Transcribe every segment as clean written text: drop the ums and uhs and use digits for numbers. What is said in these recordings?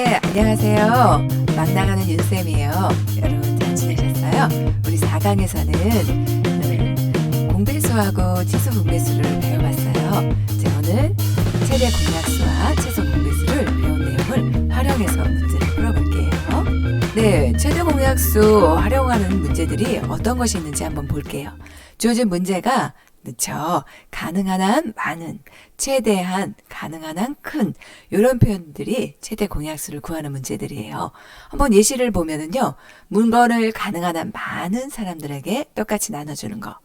네, 안녕하세요. 막 나가는 윤쌤이에요. 여러분 잘 지내셨어요? 우리 4강에서는 공배수하고 치수 공배수를 배워봤어요. 이제 오늘 최대 공약수와 최소 공배수를 배운 내용을 활용해서 문제를 풀어볼게요. 네, 최대 공약수 활용하는 문제들이 어떤 것이 있는지 한번 볼게요. 주어진 문제가 그렇죠. 가능한 한 많은, 최대한, 가능한 한 큰 이런 표현들이 최대 공약수를 구하는 문제들이에요. 한번 예시를 보면은요. 물건을 가능한 한 많은 사람들에게 똑같이 나눠주는 거.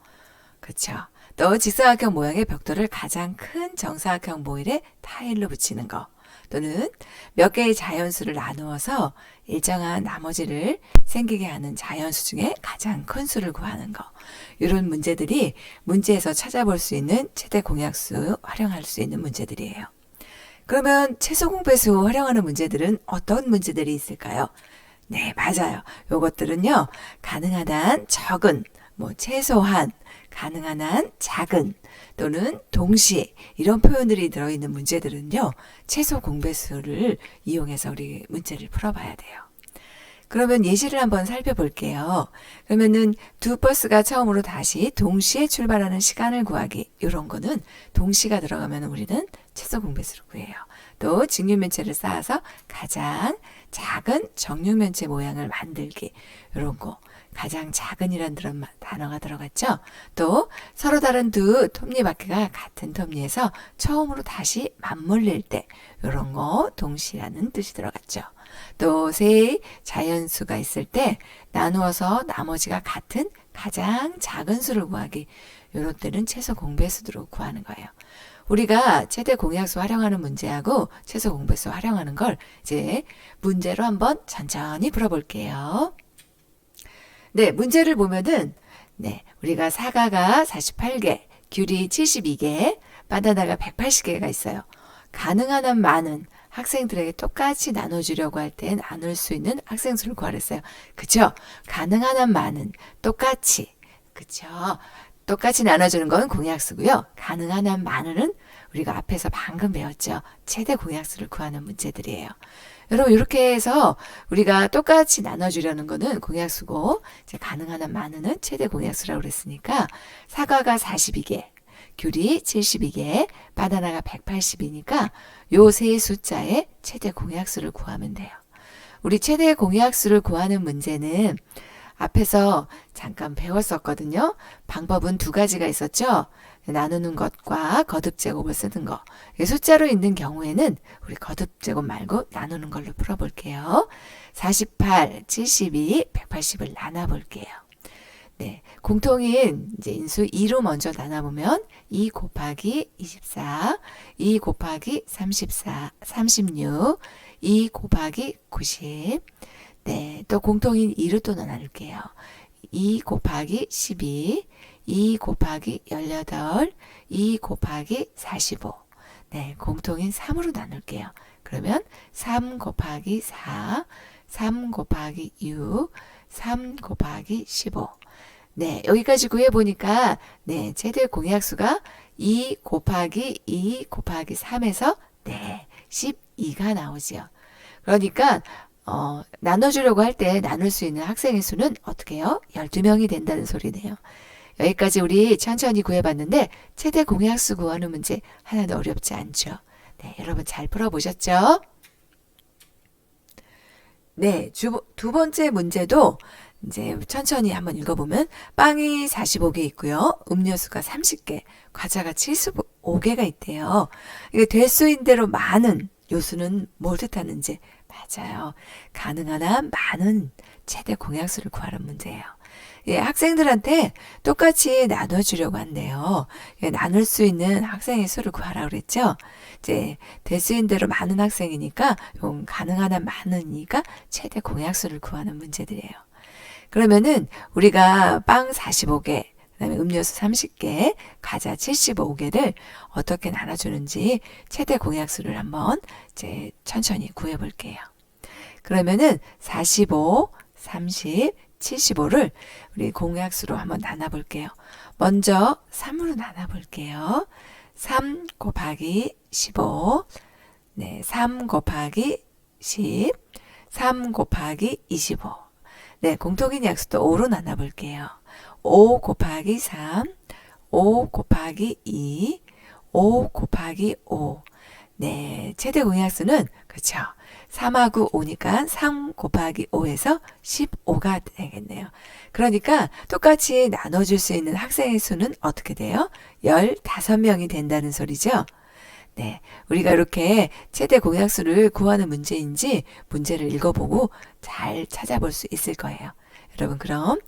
그렇죠. 또 직사각형 모양의 벽돌을 가장 큰 정사각형 모일에 타일로 붙이는 거. 또는 몇 개의 자연수를 나누어서 일정한 나머지를 생기게 하는 자연수 중에 가장 큰 수를 구하는 거. 이런 문제들이 문제에서 찾아볼 수 있는 최대 공약수 활용할 수 있는 문제들이에요. 그러면 최소 공배수 활용하는 문제들은 어떤 문제들이 있을까요? 네, 맞아요. 요것들은요. 가능한 한 적은, 최소한, 가능한 한 작은, 또는 동시에 이런 표현들이 들어있는 문제들은요. 최소 공배수를 이용해서 우리 문제를 풀어봐야 돼요. 그러면 예시를 한번 살펴볼게요. 그러면은 두 버스가 처음으로 다시 동시에 출발하는 시간을 구하기. 이런 거는 동시가 들어가면 우리는 최소 공배수를 구해요. 또 직육면체를 쌓아서 가장 작은 정육면체 모양을 만들기. 이런 거. 가장 작은이란 단어가 들어갔죠. 또 서로 다른 두 톱니바퀴가 같은 톱니에서 처음으로 다시 맞물릴 때 이런 거 동시라는 뜻이 들어갔죠. 또 세 자연수가 있을 때 나누어서 나머지가 같은 가장 작은 수를 구하기. 이런 때는 최소 공배수로 구하는 거예요. 우리가 최대 공약수 활용하는 문제하고 최소 공배수 활용하는 걸 이제 문제로 한번 천천히 풀어볼게요. 네, 문제를 보면은, 우리가 사과가 48개, 귤이 72개, 바나나가 180개가 있어요. 가능한 한 많은 학생들에게 똑같이 나눠주려고 할 때 나눌 수 있는 학생수를 구하랬어요. 그쵸? 가능한 한 많은, 똑같이. 그쵸? 똑같이 나눠주는 건 공약수고요. 가능한 한 많은은 우리가 앞에서 방금 배웠죠. 최대 공약수를 구하는 문제들이에요. 여러분 이렇게 해서 우리가 똑같이 나눠주려는 거는 공약수고 이제 가능한 한 많은은 최대 공약수라고 그랬으니까 사과가 42개, 귤이 72개, 바나나가 180이니까 요 세 숫자의 최대 공약수를 구하면 돼요. 우리 최대 공약수를 구하는 문제는 앞에서 잠깐 배웠었거든요. 방법은 두 가지가 있었죠. 나누는 것과 거듭제곱을 쓰는 거. 숫자로 있는 경우에는 우리 거듭제곱 말고 나누는 걸로 풀어볼게요. 48, 72, 180을 나눠볼게요. 네, 공통인 이제 인수 2로 먼저 나눠보면 2 곱하기 24, 2 곱하기 34, 36, 2 곱하기 90. 네, 또 공통인 2로 또 나눌게요. 2 곱하기 12, 2 곱하기 18, 2 곱하기 45. 네, 공통인 3으로 나눌게요. 그러면 3 곱하기 4, 3 곱하기 6, 3 곱하기 15. 네, 여기까지 구해보니까, 최대 공약수가 2 곱하기 2 곱하기 3에서, 12가 나오죠. 그러니까, 나눠주려고 할 때 나눌 수 있는 학생의 수는 어떻게 해요? 12명이 된다는 소리네요. 여기까지 우리 천천히 구해봤는데 최대 공약수 구하는 문제 하나도 어렵지 않죠. 네, 여러분 잘 풀어보셨죠? 네, 두 번째 문제도 이제 천천히 한번 읽어보면 빵이 45개 있고요. 음료수가 30개, 과자가 75개가 있대요. 이게 대수인대로 많은 요수는 뭘 뜻하는지 맞아요. 가능한 한 많은 최대 공약수를 구하는 문제예요. 예, 학생들한테 똑같이 나눠주려고 한대요. 예, 나눌 수 있는 학생의 수를 구하라고 그랬죠. 이제 대수인대로 많은 학생이니까 가능한 한 많으니까 최대 공약수를 구하는 문제들이에요. 그러면은 우리가 빵 45개, 그다음에 음료수 30개, 과자 75개를 어떻게 나눠주는지 최대 공약수를 한번 이제 천천히 구해볼게요. 그러면은 45, 30, 75를 우리 공약수로 한번 나눠볼게요. 먼저 3으로 나눠볼게요. 3 곱하기 15, 3 곱하기 10, 3 곱하기 25. 네, 공통인 약수도 5로 나눠볼게요. 5 곱하기 3, 5 곱하기 2, 5 곱하기 5. 네, 최대 공약수는 그렇죠. 3하고 5니까 3 곱하기 5에서 15가 되겠네요. 그러니까 똑같이 나눠줄 수 있는 학생의 수는 어떻게 돼요? 15명이 된다는 소리죠. 네, 우리가 이렇게 최대 공약수를 구하는 문제인지 문제를 읽어보고 잘 찾아볼 수 있을 거예요. 여러분 그럼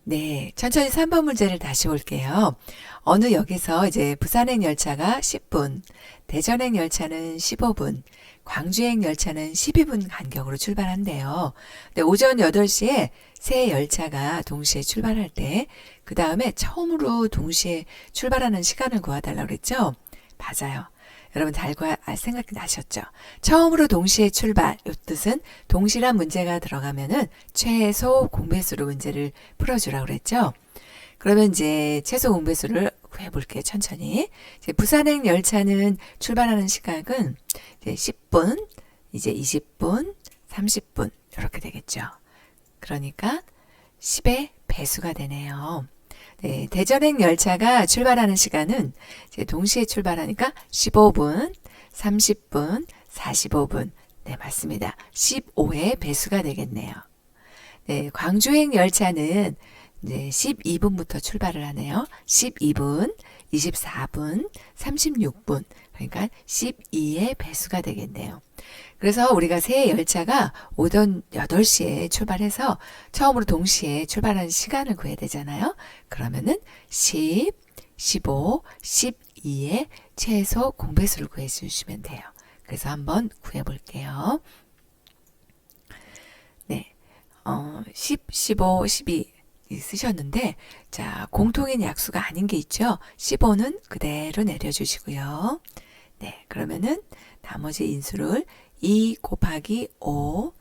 네, 천천히 3번 문제를 다시 볼게요. 어느 역에서 이제 부산행 열차가 10분, 대전행 열차는 15분, 광주행 열차는 12분 간격으로 출발한대요. 근데 오전 8시에 세 열차가 동시에 출발할 때, 그 다음에 처음으로 동시에 출발하는 시간을 구해달라고 그랬죠? 맞아요. 여러분 잘 알 생각이 나셨죠? 처음으로 동시에 출발, 이 뜻은 동시란 문제가 들어가면은 최소 공배수로 문제를 풀어주라고 그랬죠? 그러면 이제 최소 공배수를 구해볼게요. 천천히. 이제 부산행 열차는 출발하는 시각은 이제 10분, 이제 20분, 30분 이렇게 되겠죠. 그러니까 10의 배수가 되네요. 네, 대전행 열차가 출발하는 시간은 이제 동시에 출발하니까 15분, 30분, 45분. 네, 맞습니다. 15의 배수가 되겠네요. 네, 광주행 열차는 이제 12분부터 출발을 하네요. 12분, 24분, 36분. 그러니까 12의 배수가 되겠네요. 그래서 우리가 새 열차가 오전 8시에 출발해서 처음으로 동시에 출발하는 시간을 구해야 되잖아요. 그러면은 10, 15, 12의 최소 공배수를 구해 주시면 돼요. 그래서 한번 구해 볼게요. 네. 10, 15, 12 쓰셨는데 자, 공통인 약수가 아닌 게 있죠. 15는 그대로 내려주시고요. 네, 그러면은 나머지 인수를 2 곱하기 5,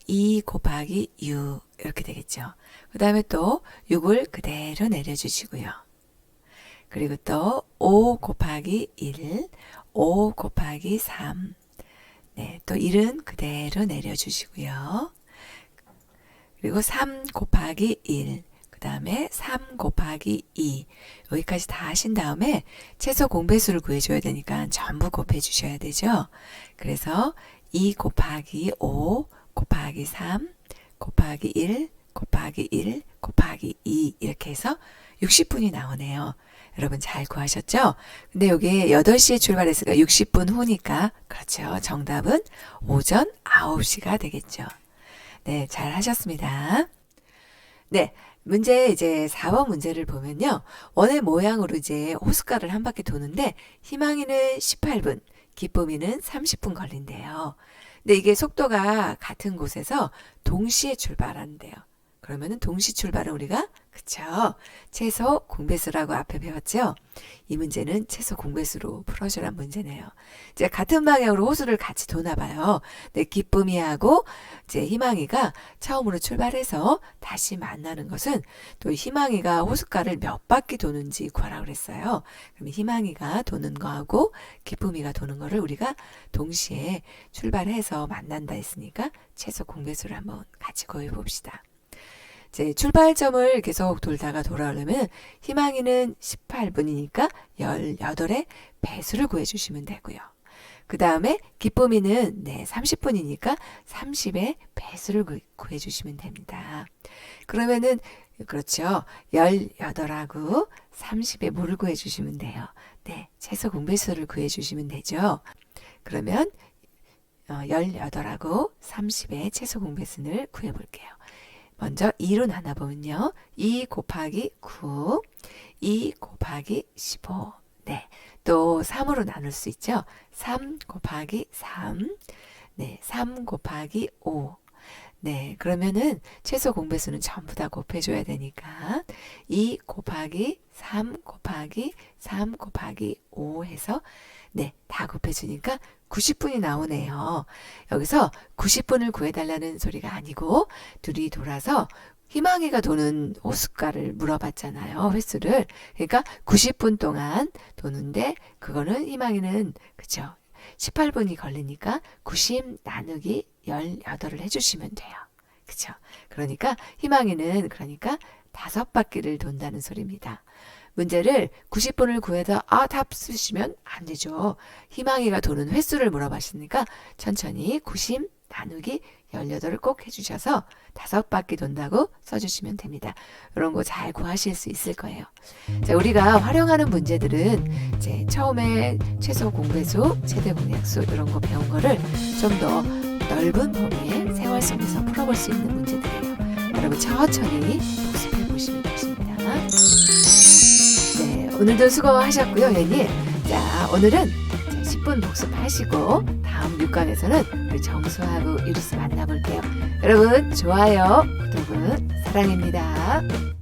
2 곱하기 6 이렇게 되겠죠. 그 다음에 또 6을 그대로 내려주시고요. 그리고 또 5 곱하기 1, 5 곱하기 3, 네, 또 1은 그대로 내려주시고요. 그리고 3 곱하기 1, 그 다음에 3 곱하기 2 여기까지 다 하신 다음에 최소 공배수를 구해줘야 되니까 전부 곱해 주셔야 되죠. 그래서 2 곱하기 5 곱하기 3 곱하기 1 곱하기 1 곱하기 2 이렇게 해서 60분이 나오네요. 여러분 잘 구하셨죠? 근데 여기 8시에 출발했으니까 60분 후니까 그렇죠. 정답은 오전 9시가 되겠죠. 네, 잘 하셨습니다. 네, 문제 이제 4번 문제를 보면요. 원의 모양으로 이제 호숫가를 한 바퀴 도는데 희망이는 18분, 기쁨이는 30분 걸린대요. 근데 이게 속도가 같은 곳에서 동시에 출발한대요. 그러면은 동시 출발은 우리가 그쵸? 최소 공배수라고 앞에 배웠죠? 이 문제는 최소 공배수로 풀어주란 문제네요. 이제 같은 방향으로 호수를 같이 도나 봐요. 네, 기쁨이하고 이제 희망이가 처음으로 출발해서 다시 만나는 것은 또 희망이가 호숫가를 몇 바퀴 도는지 구하라 그랬어요. 그럼 희망이가 도는 거하고 기쁨이가 도는 거를 우리가 동시에 출발해서 만난다 했으니까 최소 공배수를 한번 같이 구해 봅시다. 이제 출발점을 계속 돌다가 돌아오려면 희망이는 18분이니까 18의 배수를 구해주시면 되고요. 그 다음에 기쁨이는 30분이니까 30의 배수를 구해주시면 됩니다. 그러면은 그렇죠. 18하고 30의 뭐를 구해주시면 돼요. 네, 최소 공배수를 구해주시면 되죠. 그러면 18하고 30의 최소 공배수를 구해볼게요. 먼저 2로 나눠보면요. 2 곱하기 9, 2 곱하기 15. 네. 또 3으로 나눌 수 있죠. 3 곱하기 3. 네. 3 곱하기 5. 네. 그러면은 최소 공배수는 전부 다 곱해줘야 되니까 2 곱하기 3 곱하기 3 곱하기 5 해서 네. 다 곱해주니까 90분이 나오네요. 여기서 90분을 구해달라는 소리가 아니고 둘이 돌아서 희망이가 도는 호숫가를 물어봤잖아요. 횟수를. 그러니까 90분 동안 도는데 그거는 희망이는 그쵸. 18분이 걸리니까 90 나누기 18을 해주시면 돼요. 그쵸? 그러니까 희망이는 그러니까 5바퀴를 돈다는 소리입니다. 문제를 90분을 구해서 답 쓰시면 안 되죠. 희망이가 도는 횟수를 물어봤으니까 천천히 90 나누기 18을 꼭 해주셔서 5바퀴 돈다고 써주시면 됩니다. 이런 거 잘 구하실 수 있을 거예요. 자, 우리가 활용하는 문제들은 이제 처음에 최소 공배수, 최대 공약수 이런 거 배운 거를 좀 더 넓은 범위의 생활 속에서 풀어볼 수 있는 문제들이에요. 여러분 천천히 복습해 보시면 되십니다. 네, 오늘도 수고하셨고요, 예님. 자, 오늘은 10분 복습하시고 다음 6강에서는 우리 정수하고 이루스 만나볼게요. 여러분 좋아요, 구독은 사랑입니다.